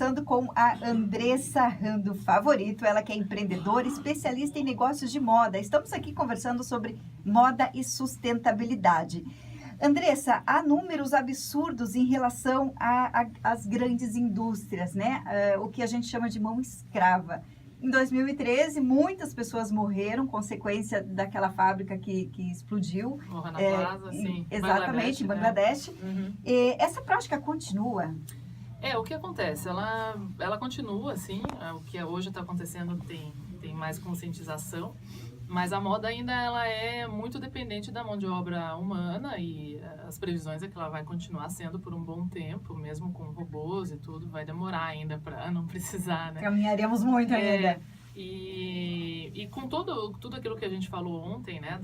conversando com a Andressa Rando Favorito, ela que é empreendedora, especialista em negócios de moda. Estamos aqui conversando sobre moda e sustentabilidade. Andressa, há números absurdos em relação às grandes indústrias, né? O que a gente chama de mão escrava. Em 2013, muitas pessoas morreram, consequência daquela fábrica que explodiu. O Rana Plaza, sim. Exatamente, em Bangladesh. Né? Uhum. Essa prática continua? O que acontece? Ela continua, assim, o que hoje está acontecendo tem mais conscientização, mas a moda ainda ela é muito dependente da mão de obra humana e as previsões é que ela vai continuar sendo por um bom tempo, mesmo com robôs e tudo, vai demorar ainda para não precisar, né? Caminharemos muito ainda. E com tudo aquilo que a gente falou ontem, né,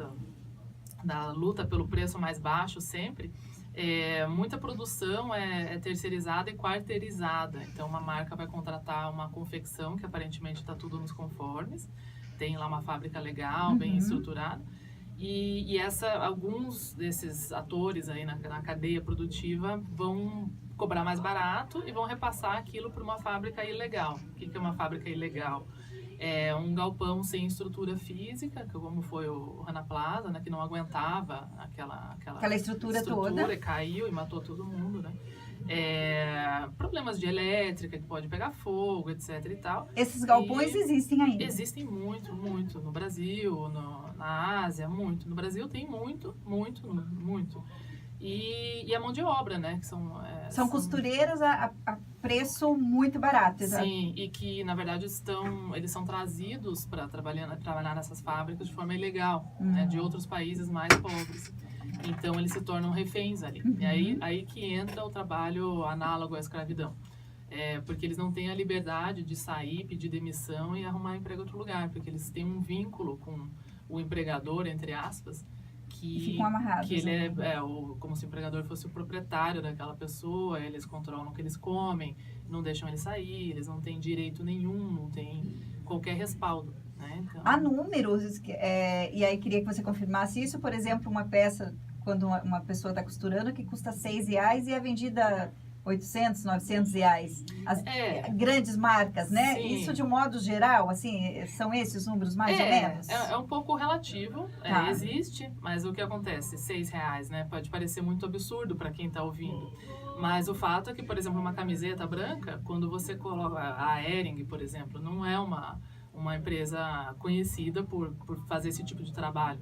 da luta pelo preço mais baixo sempre, muita produção é terceirizada e quarteirizada. Então, uma marca vai contratar uma confecção que aparentemente está tudo nos conformes, tem lá uma fábrica legal, bem estruturada, e alguns desses atores aí na cadeia produtiva vão cobrar mais barato e vão repassar aquilo para uma fábrica ilegal. O que é uma fábrica ilegal? É um galpão sem estrutura física, como foi o Rana Plaza, né, que não aguentava aquela estrutura toda. E caiu e matou todo mundo, né? Problemas de elétrica, que pode pegar fogo, etc e tal. Esses galpões existem ainda? Existem muito, muito. No Brasil, na Ásia, muito. No Brasil tem muito. E a mão de obra, né? Que são costureiras a preço muito barato. Exato. Sim, e que, na verdade, eles são trazidos para trabalhar nessas fábricas de forma ilegal, né, de outros países mais pobres. Então, eles se tornam reféns ali. E aí que entra o trabalho análogo à escravidão. Porque eles não têm a liberdade de sair, pedir demissão e arrumar emprego em outro lugar, porque eles têm um vínculo com o empregador, entre aspas, que ficam amarrados, que ele como se o empregador fosse o proprietário daquela pessoa, eles controlam o que eles comem, não deixam eles sair, eles não têm direito nenhum, não têm qualquer respaldo. Né? Então... Há números, e aí queria que você confirmasse isso, por exemplo, uma peça, quando uma pessoa está costurando, que custa R$6 e é vendida R$800, R$900. As grandes marcas, né? Sim. Isso de um modo geral, assim, são esses os números mais ou menos? É um pouco relativo, existe, mas o que acontece? R$6, né? Pode parecer muito absurdo para quem está ouvindo. Mas o fato é que, por exemplo, uma camiseta branca, quando você coloca a Hering, por exemplo, não é uma empresa conhecida por fazer esse tipo de trabalho.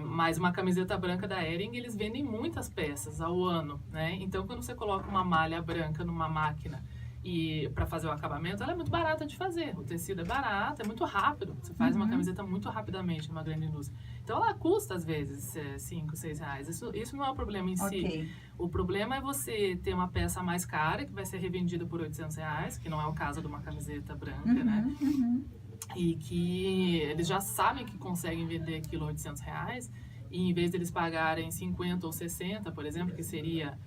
Mas uma camiseta branca da Hering, eles vendem muitas peças ao ano, né? Então, quando você coloca uma malha branca numa máquina e para fazer o acabamento, ela é muito barata de fazer. O tecido é barato, é muito rápido. Você faz uma camiseta muito rapidamente numa grande indústria. Então, ela custa, às vezes, R$5, R$6. Isso não é o problema em si. O problema é você ter uma peça mais cara, que vai ser revendida por R$800, que não é o caso de uma camiseta branca, né? E que eles já sabem que conseguem vender aquilo a R$800, e em vez de eles pagarem 50 ou 60, por exemplo, que seria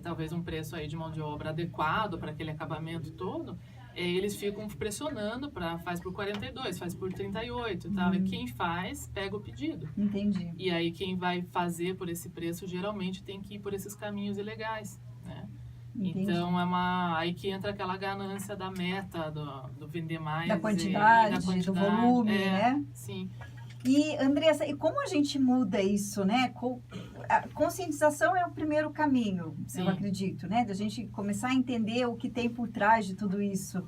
talvez um preço aí de mão de obra adequado para aquele acabamento todo, eles ficam pressionando faz por 42, faz por 38 e tal. E quem faz, pega o pedido. Entendi. E aí quem vai fazer por esse preço, geralmente tem que ir por esses caminhos ilegais, né? Entendi. Então, aí que entra aquela ganância da meta, do vender mais. Da quantidade, do volume, né? Sim. E, Andressa, e como a gente muda isso, né? A conscientização é o primeiro caminho, eu acredito, né? Da gente começar a entender o que tem por trás de tudo isso.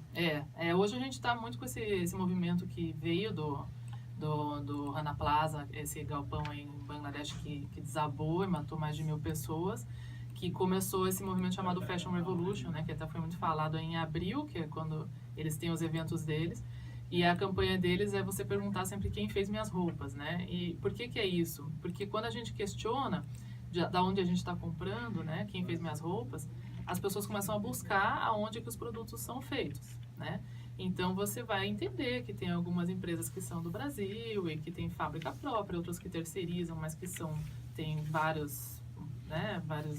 Hoje a gente está muito com esse movimento que veio do Rana Plaza, esse galpão em Bangladesh que desabou e matou mais de 1.000 pessoas, que começou esse movimento chamado Fashion Revolution, né? Que até foi muito falado em abril, que é quando eles têm os eventos deles. E a campanha deles é você perguntar sempre quem fez minhas roupas, né? E por que é isso? Porque quando a gente questiona da onde a gente está comprando, né? Quem fez minhas roupas, as pessoas começam a buscar aonde que os produtos são feitos, né? Então, você vai entender que tem algumas empresas que são do Brasil e que tem fábrica própria, outras que terceirizam, mas que tem vários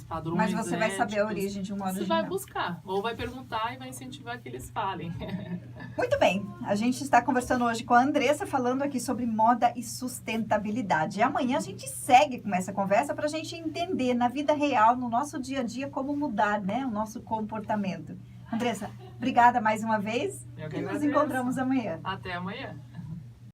padrões. Mas você vai saber a origem de um modo geral. Você vai buscar, ou vai perguntar e vai incentivar que eles falem. Muito bem, a gente está conversando hoje com a Andressa, falando aqui sobre moda e sustentabilidade. E amanhã a gente segue com essa conversa para a gente entender na vida real, no nosso dia a dia, como mudar, né, o nosso comportamento. Andressa, Obrigada mais uma vez Eu que e nos agradeço. encontramos amanhã. Até amanhã.